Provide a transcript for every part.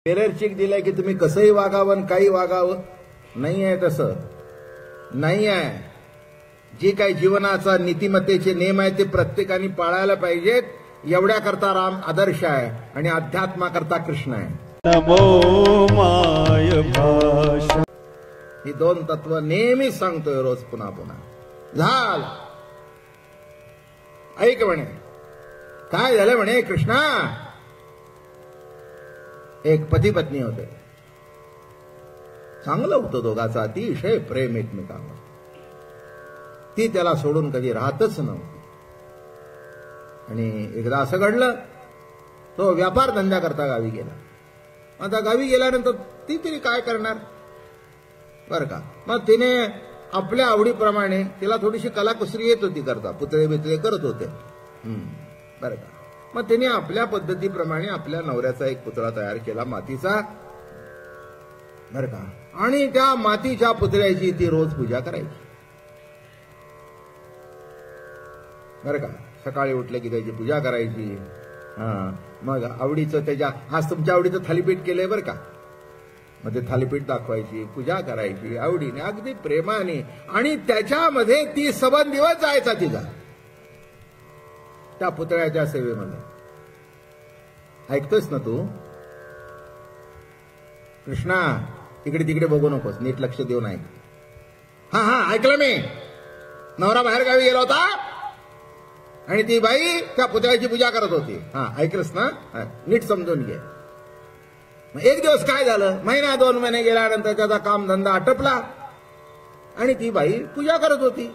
Pierre check दिलाय की तुम्ही कसंही वागावं काही वागावं, नाही आहे तसं नाही आहे. जी काही जीवनाचा नीतिमत्तेचे नियम आहे ते प्रत्येकाने पाळायला पाहिजेत. एवढ्याकरता राम आदर्श आहे आणि अध्यात्माकरता कृष्ण आहे. नमो माय भाषा. ही दोन तत्व नेहमीच सांगतोय रोज पुन्हा पुन्हा. झाल ऐक म्हणे, काय झालं म्हणे कृष्णा. एक पती पत्नी होते, चांगलं होतं दोघांचं अतिशय प्रेम एकमेकांवर. ती त्याला सोडून कधी राहतच नव्हती. आणि एकदा असं घडलं, तो व्यापार धंदा करता गावी गेला. आता गावी गेल्यानंतर ती तरी काय करणार बर का. मग तिने आपल्या आवडीप्रमाणे, तिला थोडीशी कलाकुसरी येत होती करता, पुतळे बितळे करत होते बर का. मग तिने आपल्या पद्धतीप्रमाणे आपल्या नवऱ्याचा एक पुतळा तयार केला मातीचा बर का. आणि त्या मातीच्या पुतळ्याची ती रोज पूजा करायची बर का. सकाळी उठले की त्याची पूजा करायची. मग आवडीचं त्याच्या, आज तुमच्या आवडीचं थालीपीठ केलंय बरं का, मग ते थालीपीठ दाखवायची, पूजा करायची आवडीने, अगदी प्रेमाने. आणि त्याच्यामध्ये ती सबंध दिवस जायचा तिचा त्या पुतळ्याच्या सेवेमध्ये. ऐकतोस ना तू कृष्णा, इकडे तिकडे बघू नकोस, नीट लक्ष देऊन ऐक. हा हा ऐकलं मी. नवरा बाहेर गावी गेला होता आणि ती बाई त्या पुतळ्याची पूजा करत होती. हा ऐकलंस ना, नीट समजून घे. मग एक दिवस काय झालं, महिना 2 महिने गेल्यानंतर त्याचा कामधंदा आटपला आणि ती बाई पूजा करत होती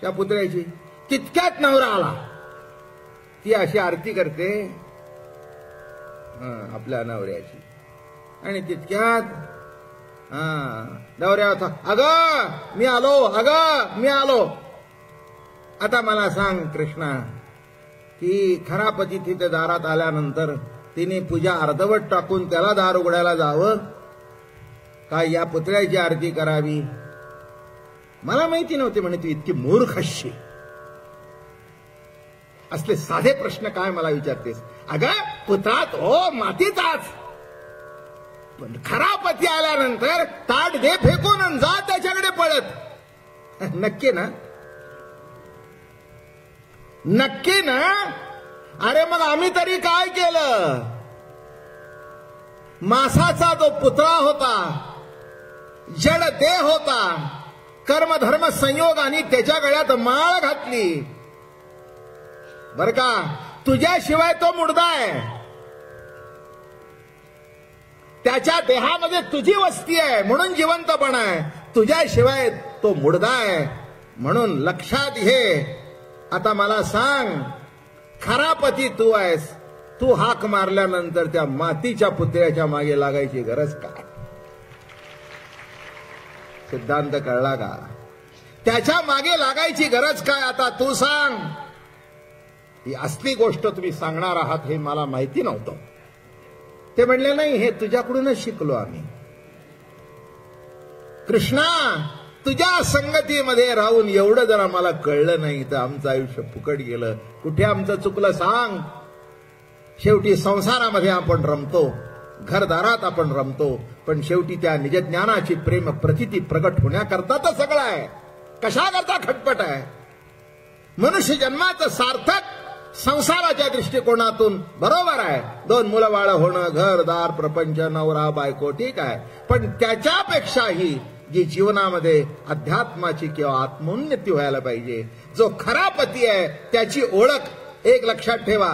त्या पुतळ्याची. तितक्यात नवरा आला. ती अशी आरती करते आपल्या नवऱ्याची आणि तितक्यात नवऱ्या होता, अगं मी आलो, अगं मी आलो. आता मला सांग कृष्णा, की खरा पती तिथे दारात आल्यानंतर तिने पूजा अर्धवट टाकून त्याला दार उघडायला जावं का या पुतळ्याची आरती करावी. मला माहिती नव्हती म्हणे तू इतकी मूर्ख असशी. असले साधे प्रश्न काय मला विचारतेस. अगं पुतळा तो मातीचाच, पण खरा पती आल्यानंतर ताट दे फेकून आणि जा त्याच्याकडे पळत. नक्की ना, नक्की ना. अरे मग आम्ही तरी काय केलं. मासाचा जो पुतळा होता, जड देह होता, कर्मधर्म संयोगाने त्याच्या गळ्यात माळ घातली बर का. तुझ्याशिवाय तो मुर्दा आहे, त्याच्या देहामध्ये तुझी वस्ती आहे म्हणून जिवंतपणा आहे. तुझ्याशिवाय तो मुर्दा आहे म्हणून लक्षात घे. आता मला सांग, खरा पती तू आहेस, तू हाक मारल्यानंतर त्या मातीच्या पुतळ्याच्या मागे लागायची गरज काय. सिद्धांत कळला का. त्याच्या मागे लागायची गरज काय आता तू सांग. ही असली गोष्ट तुम्ही सांगणार आहात हे मला माहिती नव्हतं. ते म्हणले नाही, हे तुझ्याकडूनच शिकलो आम्ही. कृष्णा, तुझ्या संगतीमध्ये राहून एवढं जर आम्हाला कळलं नाही तर आमचं आयुष्य फुकट गेलं. कुठे आमचं चुकलं सांग. शेवटी संसारामध्ये आपण रमतो, घरदारात आपण रमतो, पण शेवटी त्या निजज्ञानाची प्रेम प्रतिती प्रगट होण्याकरता तर सगळं आहे. कशाकरता खटपट आहे. मनुष्य जन्माचं सार्थक संसाराच्या दृष्टिकोनातून बरोबर आहे. 2 मुलं बाळ होणं, घरदार, प्रपंच, नवरा बायको ठीक आहे, पण त्याच्यापेक्षाही जी जीवनामध्ये अध्यात्माची किंवा आत्मोन्नती व्हायला पाहिजे. जो खरा पती आहे त्याची ओळख एक लक्षात ठेवा.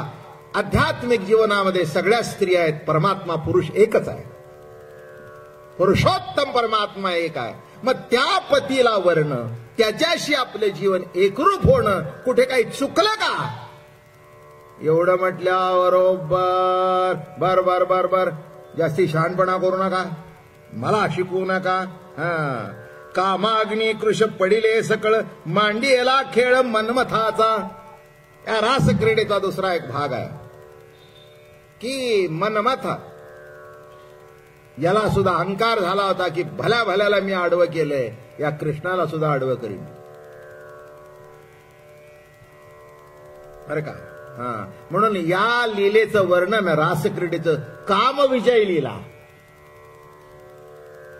आध्यात्मिक जीवनामध्ये सगळ्या स्त्रिया आहेत, परमात्मा पुरुष एकच आहे. पुरुषोत्तम परमात्मा एक आहे. मग त्या पतीला वर्ण, त्याच्याशी आपले जीवन एकरूप होणं कुठे काही चुकलं का. एवढं म्हटल्याबरोबर बर बर बर बर जास्ती शहाणपणा करू नका, मला शिकवू नका. कामाग्नी कृश पडिले सकळ, मांडियेला खेळ मनमथाचा. या रास क्रीडेचा दुसरा एक भाग आहे की मनमथ, याला सुद्धा अहंकार झाला होता की भल्या भल्याला मी आडवं केलंय, या कृष्णाला सुद्धा आडवं करीन बरं का. म्हणून या लीलेचं वर्णन, रासक्रीडेचं कामविजय लीला,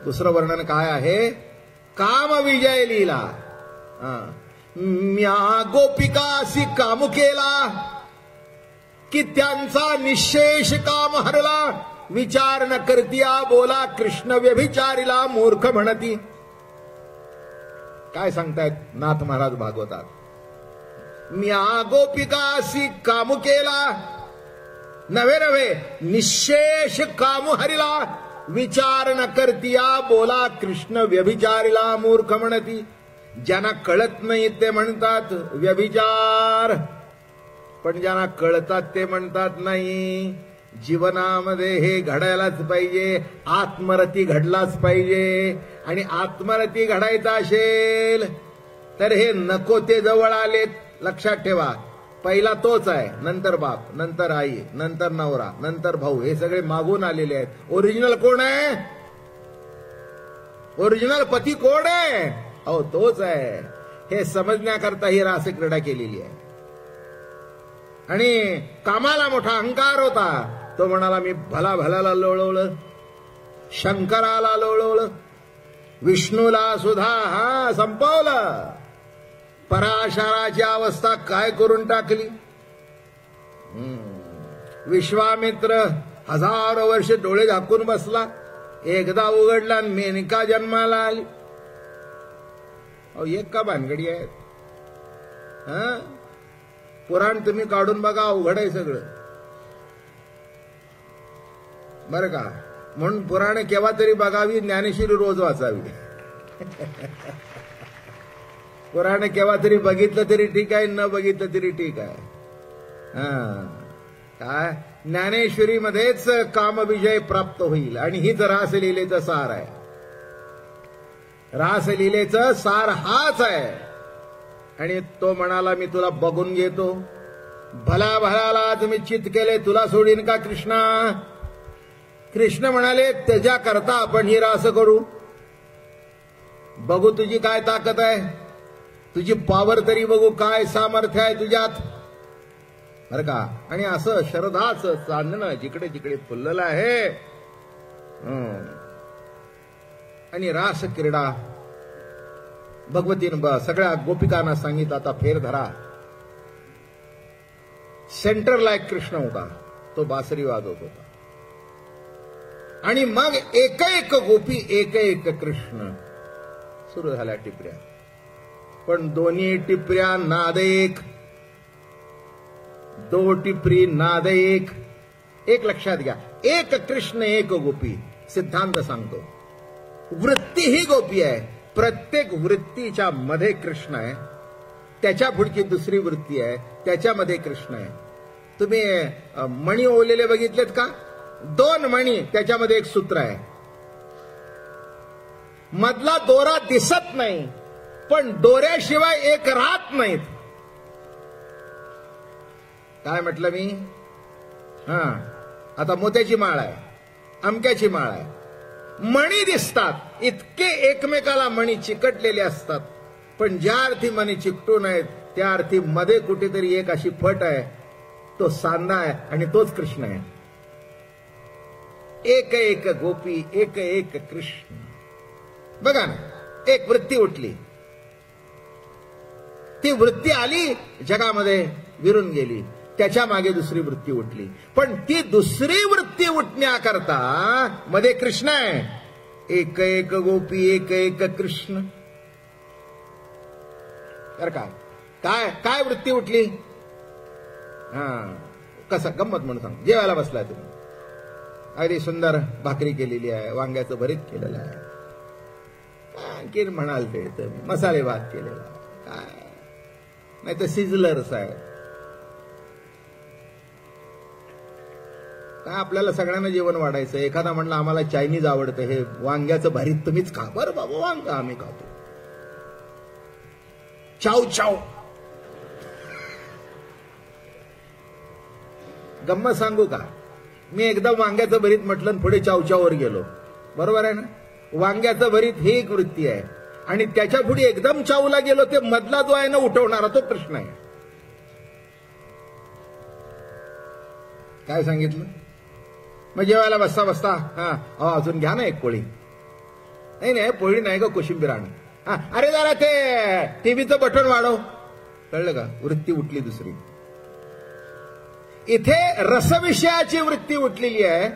दुसरं वर्णन काय आहे? काम विजय लीला. म्या गोपिकासी काम केला की त्यांचा निशेष काम हरला. विचार न करतिया बोला कृष्ण व्यभिचारीला मूर्ख म्हणती. काय सांगतायत नाथ महाराज भागवतात? म्या गोपिकासी काम केला नव्हे नव्हे निशेष काम हरिला. विचार न करतिया बोला कृष्ण व्यभिचारीला मूर्ख म्हणती. ज्यांना कळत नाही ते म्हणतात व्यभिचार, पण ज्यांना कळतात ते म्हणतात नाही. जीवनामध्ये हे घडायलाच पाहिजे, आत्मरती घडलाच पाहिजे. आणि आत्मरती घडायचा असेल तर हे नको ते जवळ आलेत. लक्षात ठेवा, पहिला तोच आहे, नंतर बाप, नंतर आई, नंतर नवरा, नंतर भाऊ, हे सगळे मागून आलेले आहेत. ओरिजिनल कोण आहे? ओरिजिनल पती कोण आहे? अहो तोच आहे. हे समजण्याकरता ही रासक्रीडा केलेली आहे. आणि कामाला मोठा अहंकार होता. तो म्हणाला मी भला भल्याला लोळवलं, शंकराला लोळवलं, विष्णूला सुद्धा संपवलं. पराशराची अवस्था काय करून टाकली. विश्वामित्र 1000 वर्ष डोळे झाकून बसला. एकदा उघडला मेनका जन्माला आली. अहो एक का भानगडी आहेत? पुराण तुम्ही काढून बघा, अवघड आहे सगळं बरं का. म्हणून पुराण केव्हा तरी बघावी, ज्ञानेश्वरी रोज वाचावी. पुराण केव्हा तरी बघितलं तरी ठीक आहे, न बघितलं तरी ठीक आहे. काय ज्ञानेश्वरीमध्येच कामविजय प्राप्त होईल. आणि हीच रासलीलेचं सार आहे. रासलीलेचं सार हाच आहे. आणि तो म्हणाला मी तुला बघून घेतो. भला भल्याला तुम्ही चित केले, तुला सोडीन का कृष्णा? कृष्ण म्हणाले त्याच्याकरता आपण ही रास करू. बघू तुझी काय ताकद आहे, तुझी पावर तरी बघू, काय सामर्थ्य आहे तुझ्यात, बरं का. आणि असं शरधाचं चांदणं जिकडे जिकडे फुललेलं आहे. आणि रास क्रीडा भगवतीनं सगळ्या गोपिकांना सांगितलं आता फेर धरा. सेंटरला एक कृष्ण होता, तो बासरी वाजवत होता. आणि मग एक एक गोपी एक एक कृष्ण सुरू झाल्या टिपऱ्या. पण दोन्ही टिपऱ्या नाद एक, दो टिपरी नाद एक. एक लक्षात घ्या, एक कृष्ण एक गोपी. सिद्धांत सांगतो वृत्ती ही गोपी आहे. प्रत्येक वृत्तीच्या मध्ये कृष्ण आहे. त्याच्या पुढची दुसरी वृत्ती आहे, त्याच्यामध्ये कृष्ण आहे. तुम्ही मणी ओवलेले बघितलेत का? 2 मणी, त्याच्यामध्ये एक सूत्र आहे. मधला दोरा दिसत नाही, पण दोऱ्याशिवाय एक राहत नाहीत. काय म्हटलं मी? आता मोत्याची माळ आहे, अमक्याची माळ आहे, मणी दिसतात. इतके एकमेकाला मणी चिकटलेले असतात. पण ज्या अर्थी मणी चिकटून आहेत त्या अर्थी मध्ये कुठेतरी एक अशी फट आहे, तो सांदा आहे आणि तोच कृष्ण आहे. एक एक गोपी एक एक कृष्ण. बघा ना, एक वृत्ती उठली, ती वृत्ती आली जगामध्ये विरून गेली. त्याच्या मागे दुसरी वृत्ती उठली, पण ती दुसरी वृत्ती उठण्याकरता मध्ये कृष्ण आहे. एक एक गोपी एक एक कृष्ण. तर काय काय वृत्ती उठली? कसं गंमत म्हणून सांग. जेवायला बसलाय तुम्ही, अगदी सुंदर भाकरी केलेली आहे, वांग्याचं भरीत केलेलं आहे, आणखी म्हणाल ते मसाले भात केलेला, काय नाही तर सिझलर्स आहे. काय आपल्याला सगळ्यांना जेवण वाढायचं. एखादा म्हणला आम्हाला चायनीज आवडतं, हे वांग्याचं भरीत तुम्हीच खा. बरं बाबा, वांग आम्ही खातो. चाव चाव. गंमत सांगू का? मी एकदा वांग्याचं भरीत म्हटलं, पुढे चावचावर गेलो. बरोबर आहे ना? वांग्याचं भरीत ही एक वृत्ती आहे. आणि त्याच्या पुढे एकदम चावला गेलो, ते मधला जो आहे ना उठवणारा, तो कृष्ण आहे. काय सांगितलं? मग जेवायला बसता बसता अजून घ्या ना एक पोळी. नाही नाही पोळी नाही ग कोशिंबीर आण. अरे जरा ते टीव्हीचं बटन वाढव. कळलं का? वृत्ती उठली दुसरी. इथे रसविषयाची वृत्ती उठलेली आहे,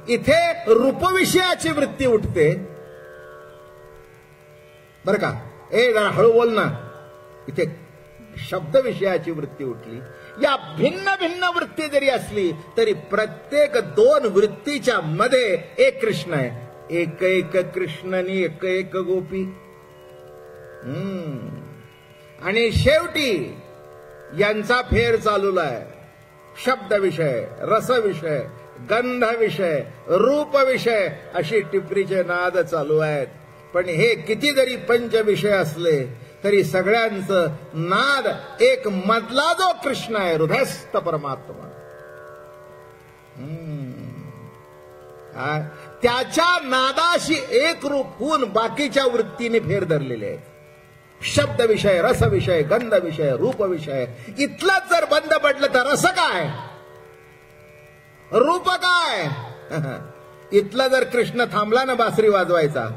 इथे रूपविषयाची वृत्ती उठते. बर का? जरा हळू बोल ना. इथे शब्द विषयाची वृत्ती उठली. या भिन्न भिन्न वृत्ती जरी असली तरी प्रत्येक दोन वृत्तीच्या मध्ये एक कृष्ण आहे. एक एक कृष्णनी एक एक गोपी. आणि शेवटी यांचा फेर चालू आहे. शब्द विषय, रस विषय, गंध विषय, रूप विषय अशी टिपरीचे नाद चालू आहेत. पण हे किती जरी पंच विषय असले तरी सगळ्यांचं नाद एक मधला जो कृष्ण आहे, हृदयस्थ परमात्मा, त्याच्या नादाशी एक रूप होऊन बाकीच्या वृत्तीने फेर धरलेले आहेत. शब्द विषय, रस विषय, गंध विषय, रूप विषय इथलंच जर बंद पडलं तर रस काय, रूप काय? इथला जर कृष्ण थांबला ना बासरी वाजवायचा,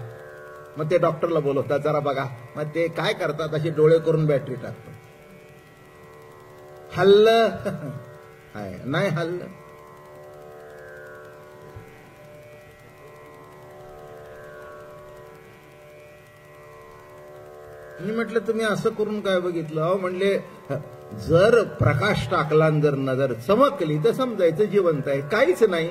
मग ते डॉक्टरला बोलवतात, जरा बघा. मग ते काय करतात, असे डोळे करून बॅटरी टाकतात. हल्लं नाही हल्लं. मी म्हटलं तुम्ही असं करून काय बघितलं? अहो म्हणले जर प्रकाश टाकला आणि जर नजर चमकली तर समजायचं जिवंत आहे. काहीच नाही.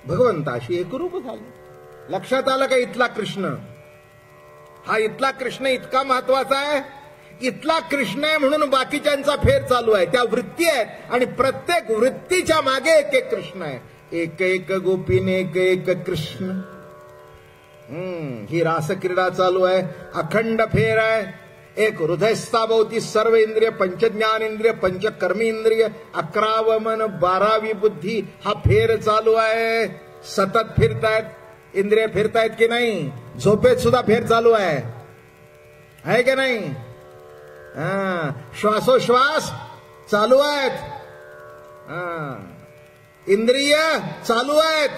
भगवंताशी एकरूप झालं. लक्षात आलं का? इथला कृष्ण, हा इथला कृष्ण इतका महत्वाचा आहे. इथला कृष्ण आहे म्हणून बाकीच्यांचा फेर चालू आहे. त्या वृत्ती आहेत आणि प्रत्येक वृत्तीच्या मागे एक एक कृष्ण आहे. एक एक गोपीने एक एक कृष्ण. ही रासक्रीडा चालू आहे. अखंड फेर आहे. एक हृदयस्थाभोवती सर्व इंद्रिय, पंचज्ञान इंद्रिय, पंचकर्मी इंद्रिय, 11 मन 12वी बुद्धी, हा फेर चालू आहे. सतत फिरतायत इंद्रिय. फिरतायत की नाही? झोपेत सुद्धा फेर चालू आहे की नाही? श्वासोश्वास चालू आहेत. इंद्रिय चालू आहेत.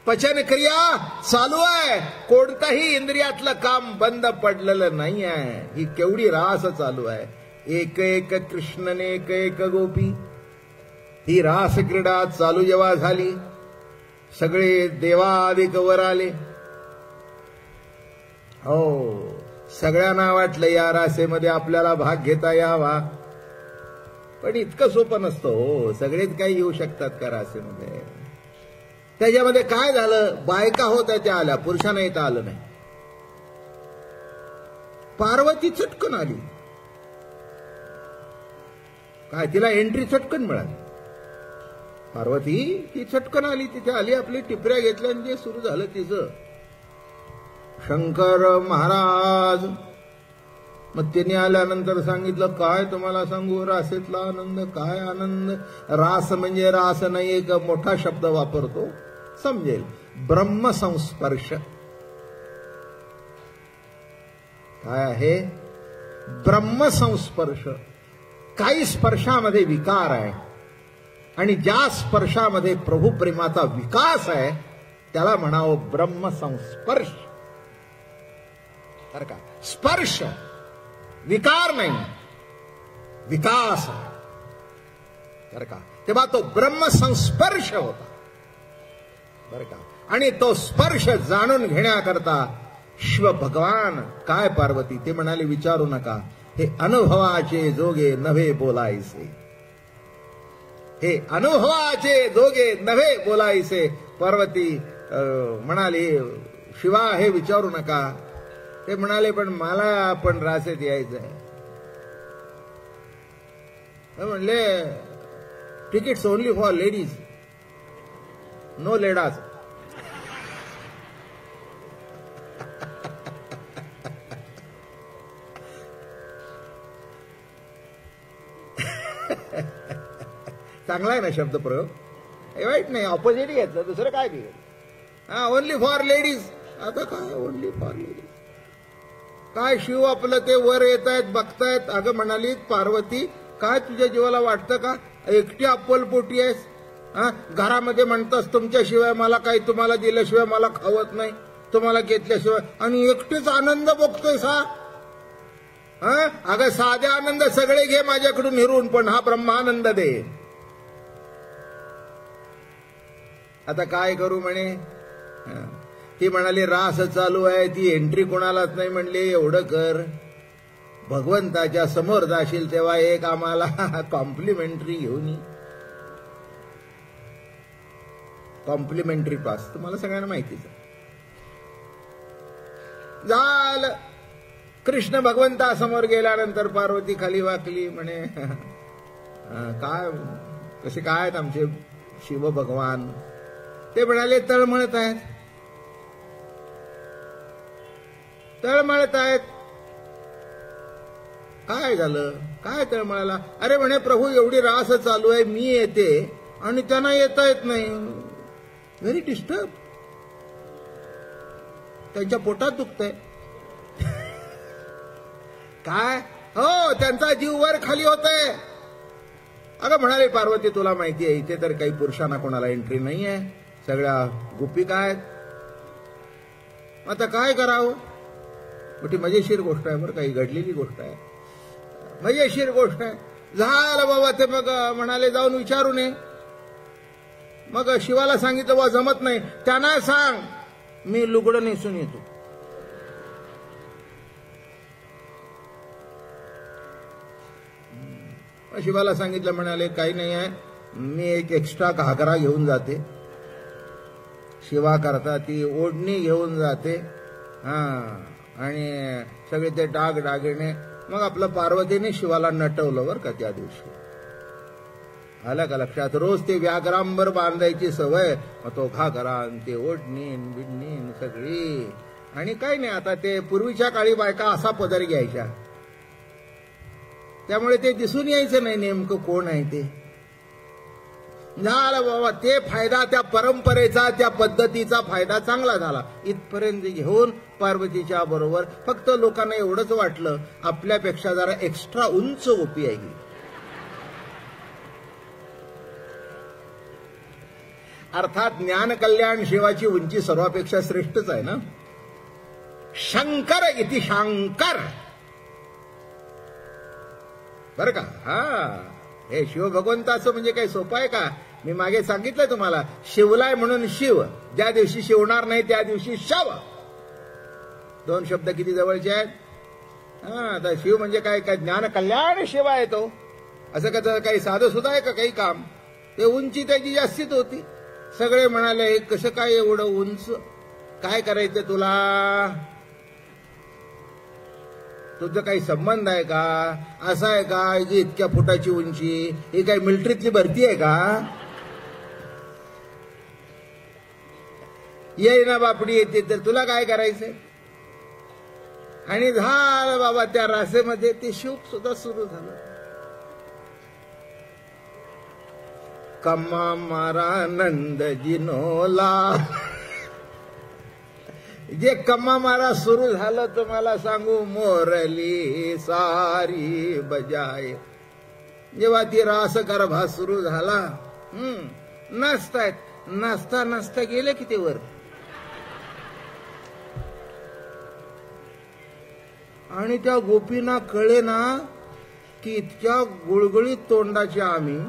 पचन क्रिया चालू आहे. कोणताही इंद्रियातलं काम बंद पडलेलं नाही आहे. ही केवढी रास चालू आहे. एक एक कृष्णने एक एक गोपी. ही रास क्रीडा चालू जेव्हा झाली, सगळे देवादिक वर आले. हो, सगळ्यांना वाटलं या रासेमध्ये आपल्याला भाग घेता यावा. पण इतकं सोपं नसतं हो. सगळेच काही येऊ शकतात का रासेमध्ये? त्याच्यामध्ये काय झालं? बायका होत्या त्या आल्या, पुरुषांना येता आलं नाही. पार्वती चटकन आली. काय तिला एंट्री चटकन मिळाली. पार्वती ती चटकन आली. तिथे आली, आपली टिपऱ्या घेतल्या आणि जे सुरू झालं तिचं. शंकर महाराज मग तिने आल्यानंतर सांगितलं, काय तुम्हाला सांगू रासेतला आनंद. काय आनंद? रास म्हणजे रास नाही, एक मोठा शब्द वापरतो, समजेल. ब्रह्मसंस्पर्श. काय आहे? ब्रह्मसंस्पर्श. काही स्पर्शामध्ये विकार आहे आणि ज्या स्पर्शामध्ये प्रभू प्रेमाचा विकास आहे त्याला म्हणावं ब्रह्मसंस्पर्श. तर का स्पर्श विकार नाही, विकास. तर का तेव्हा तो ब्रह्मसंस्पर्श होता. बर का? आणि तो स्पर्श जाणून घेण्याकरता शिव भगवान काय पार्वती ते म्हणाले, विचारू नका. हे अनुभवाचे जोगे नव्हे बोलायचे. हे अनुभवाचे जोगे नव्हे बोलायचे. पार्वती म्हणाली, शिवा हे विचारू नका. ते म्हणाले, पण मला पण रासेत यायचंय. म्हणले, tickets only for ladies, no ladies. चांगला आहे ना शब्द प्रयोग? हे वाईट नाही. ऑपोजिट घेतलं, दुसरं काय केलं? Only for ladies. आता काय ओनली फॉर लेडीज? काय शिव आपलं ते वर येत आहेत, बघतायत. अगं म्हणाली पार्वती, काय तुझ्या जीवाला वाटतं का एकटी अप्पलपोटी आहेस? घरामध्ये म्हणतोस तुमच्याशिवाय मला काही, तुम्हाला दिल्याशिवाय मला खावत नाही, तुम्हाला घेतल्याशिवाय, आणि एकटीच आनंद बघतोय सा. अगं साधे आनंद सगळे घे माझ्याकडून हिरून, पण हा ब्रह्मानंद दे. आता काय करू म्हणे. ती म्हणाली रास चालू आहे, ती एंट्री कोणालाच नाही म्हणली. एवढं कर, भगवंताच्या समोर जाशील तेव्हा एक आम्हाला कॉम्प्लिमेंटरी घेऊन ये. कॉम्प्लिमेंटरी पास तुम्हाला सगळ्यांना माहितीच आहे. झालं. कृष्ण भगवंतासमोर गेल्यानंतर पार्वती खाली वाकली. म्हणे काय कसे काय आहेत आमचे शिव भगवान. ते म्हणाले तळमळत आहेत, तळमळत आहेत. काय झालं, काय तळमळाला. अरे म्हणे प्रभू एवढी रास चालू आहे, मी येते आणि त्यांना येता येत नाही. Very disturb. त्यांच्या पोटात दुखतंय. काय हो, त्यांचा जीव वर खाली होतोय. अगं म्हणाले पार्वती तुला माहिती आहे इथे तर काही पुरुषांना कोणाला एंट्री नाही आहे, सगळ्या गोपिका आहेत. आता काय करावं. मोठी मजेशीर गोष्ट आहे बरं, काही घडलेली गोष्ट आहे, मजेशीर गोष्ट आहे. झालं बाबा. ते मग म्हणाले जाऊन विचारू नये. मग शिवाला सांगितलं बा जमत नाही. त्यांना सांग मी लुगडं नेसून येतो. शिवाला सांगितलं. म्हणाले काही नाही आहे, मी एक एक्स्ट्रा घागरा घेऊन जाते. शिवा करता ती ओढणी घेऊन जाते. आणि सगळे ते डाग डागिने. मग आपलं पार्वतीने शिवाला नटवलं बरं का त्या दिवशी. आलं का लक्षात. रोज ते व्याघ्रांबर बांधायची सवय, मग तो घागरा ते ओढणीन बिडणीन सगळी. आणि काही नाही, आता ते पूर्वीच्या काळी बायका असा पदर घ्यायच्या, त्यामुळे ते दिसून यायचं नाही नेमकं कोण आहे ते. झालं बाबा. ते फायदा त्या परंपरेचा, त्या पद्धतीचा फायदा चांगला झाला. इथपर्यंत घेऊन पार्वतीच्या बरोबर फक्त लोकांना एवढंच वाटलं आपल्यापेक्षा जरा एक्स्ट्रा उंच गोपी आहे. अर्थात ज्ञान कल्याण शिवाची उंची सर्वापेक्षा श्रेष्ठच आहे ना. शंकर इति शांकर बर का. हे शिव भगवंताचं म्हणजे काही सोपं आहे का. मी मागे सांगितलं तुम्हाला, शिवलाय म्हणून शिव, ज्या दिवशी शिवणार नाही त्या दिवशी शव. दोन शब्द किती जवळचे आहेत. आता शिव म्हणजे काय, काय ज्ञान कल्याण शिव आहे तो. असं का काही साधं सुद्धा आहे का काही काम. ते उंची त्याची जास्तीच होती. सगळे म्हणाले कसं काय एवढं उंच, काय करायचं तुला, तुझं काही संबंध आहे का, असं आहे का की इतक्या फुटाची उंची, ही काही मिलिटरीतली भरती आहे का. ये ना बापडी येते तर तुला काय करायचंय. आणि झालं बाबा. त्या रासेमध्ये ते शोक सुद्धा सुरू झालं. कम्मा मारा नंद जिनोला. जे कम्मा मारा सुरू झालं तुम्हाला सांगू, मोरली सारी बजाय. जेव्हा ती रास गर्भा सुरू झाला, नाचतायत. नाचता नाचता गेले किती वर. आणि त्या गोपींना कळे ना की इतक्या गुळगुळीत तोंडाचे आम्ही,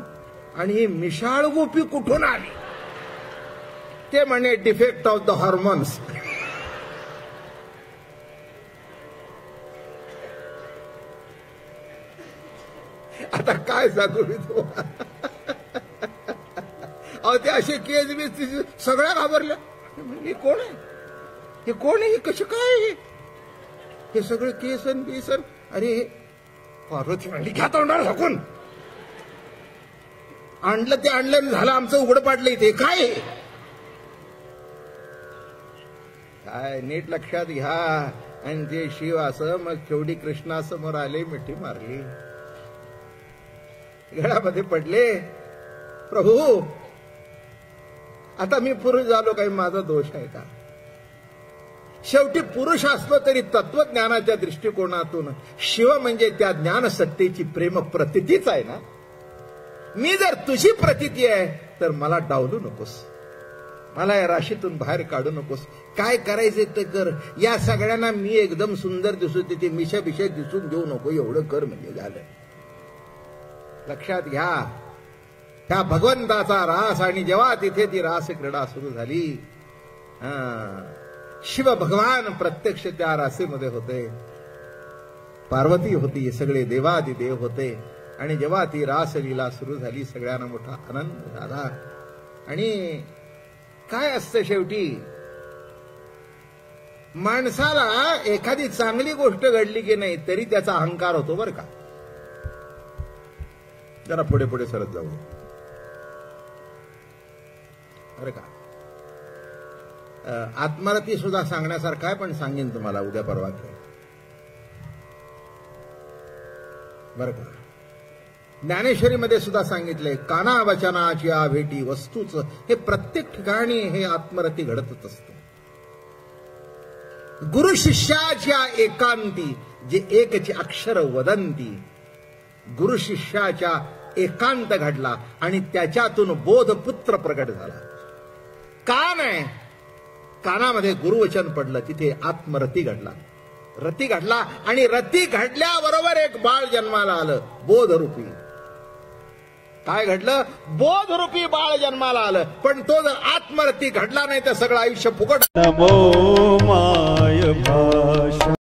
आणि ही मिशाळ गोपी कुठून आली. ते म्हणे डिफेक्ट ऑफ द हॉर्मोन्स. आता काय सांगू मी तुम्हाला. अहो ते असे केस बीस सगळ्या घाबरल्या. हे कोण आहे, हे कोण आहे, हे कसे काय, हे सगळे केसन बेसन. अरे पार्वती म्हणली घ्या तोंडाला झाकून. आणलं ते आणलं, झालं आमचं उघड पाडलं इथे. काय काय नीट लक्षात घ्या. आणि ते शिव असं मग शेवटी कृष्णासमोर आले, मिठी मारली, गळामध्ये पडले. प्रभू आता मी पुरुष झालो, काही माझा दोष आहे का. शेवटी पुरुष असलो तरी तत्वज्ञानाच्या दृष्टिकोनातून शिव म्हणजे त्या ज्ञानसत्तेची प्रेम प्रतितीच आहे ना. मी जर तुझी प्रतिती आहे तर मला डावलू नकोस, मला या राशीतून बाहेर काढू नकोस. काय करायचे ते कर. या सगळ्यांना मी एकदम सुंदर दिसू, तिथे मिशा बिशा दिसून देऊ नको, एवढं कर म्हणजे झालं. लक्षात घ्या, त्या भगवंताचा रास. आणि जेव्हा तिथे ती रास क्रीडा सुरू झाली, शिव भगवान प्रत्यक्ष त्या रासेमध्ये होते, पार्वती होती, सगळे देवादिदेव होते. आणि जेव्हा ती रासलीला सुरू झाली, सगळ्यांना मोठा आनंद झाला. आणि काय असतं शेवटी, माणसाला एखादी चांगली गोष्ट घडली की नाही तरी त्याचा अहंकार होतो बरं का. जरा पुढे पुढे सरत जाऊ बरं का. आत्मरती सुद्धा सांगण्यासारखं आहे, पण सांगेन तुम्हाला उद्या परवा बरं का. ज्ञानेश्वरीमध्ये सुद्धा सांगितलंय, काना वचनाची भेटी वस्तूच. हे प्रत्येक ठिकाणी हे आत्मरती घडतच असतं. गुरु शिष्याच्या एकांती, जे एकचे अक्षर वदंती. गुरु शिष्याच्या एकांत घडला आणि त्याच्यातून बोधपुत्र प्रगट झाला. कान आहे, कानामध्ये गुरुवचन पडलं, तिथे आत्मरती घडला, रती घडला. आणि रती घडल्याबरोबर एक बाळ जन्माला आलं, बोधरूपी. काय घडलं? बोधरूपी बाळ जन्माला आलं. पण तो जर आत्मरती घडला नाही तर सगळं आयुष्य फुकट. नमो माय भाषा.